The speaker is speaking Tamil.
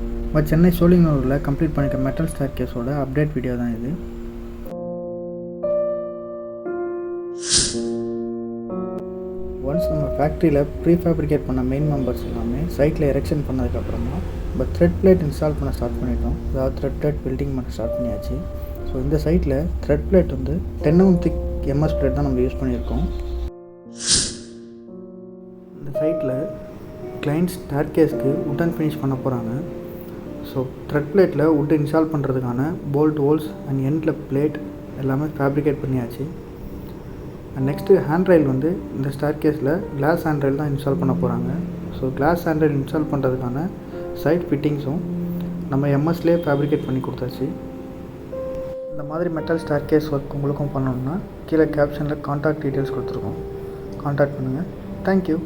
இப்போ சென்னை சோழிங்கநல்லூரில் கம்ப்ளீட் பண்ணிக்க மெட்டல் ஸ்டேர் கேஸோட அப்டேட் வீடியோ தான் இது. ஒன்ஸ் நம்ம ஃபேக்ட்ரியில் ப்ரீ ஃபேப்ரிகேட் பண்ண மெயின் மெம்பர்ஸ் எல்லாமே சைட்டில் எரெக்ஷன் பண்ணதுக்கப்புறமா இப்போ த்ரெட் பிளேட் இன்ஸ்டால் பண்ண ஸ்டார்ட் பண்ணிட்டோம். அதாவது த்ரெட் பிளேட் பில்டிங் பண்ண ஸ்டார்ட் பண்ணியாச்சு. ஸோ இந்த சைட்டில் த்ரெட் பிளேட் வந்து 10 mm திக் எம்எஸ் பிளேட் தான் நம்ம யூஸ் பண்ணியிருக்கோம். இந்த சைட்டில் கிளைண்ட் ஸ்டேர் கேஸ்க்கு உட்டன் ஃபினிஷ் பண்ண போகிறாங்க. ஸோ த்ரெட் பிளேட்டில் உட் இன்ஸ்டால் பண்ணுறதுக்கான போல்ட் ஹோல்ஸ் அண்ட் எண்டில் பிளேட் எல்லாமே ஃபேப்ரிகேட் பண்ணியாச்சு. நெக்ஸ்ட்டு ஹேண்ட் ரயில் வந்து இந்த ஸ்டேர் கேஸில் கிளாஸ் ஹேண்ட் ரயில் தான் இன்ஸ்டால் பண்ண போகிறாங்க. So glass hand rail install பண்ணுறதுக்கான சைட் ஃபிட்டிங்ஸும் நம்ம எம்எஸ்லேயே ஃபேப்ரிகேட் பண்ணி கொடுத்தாச்சு. இந்த மாதிரி மெட்டல் ஸ்டேர் கேஸ் ஒர்க் உங்களுக்கும் பண்ணணுன்னா கீழே கேப்ஷனில் கான்டாக்ட் டீட்டெயில்ஸ் கொடுத்துருக்கோம். கான்டாக்ட் பண்ணுங்கள். தேங்க்யூ.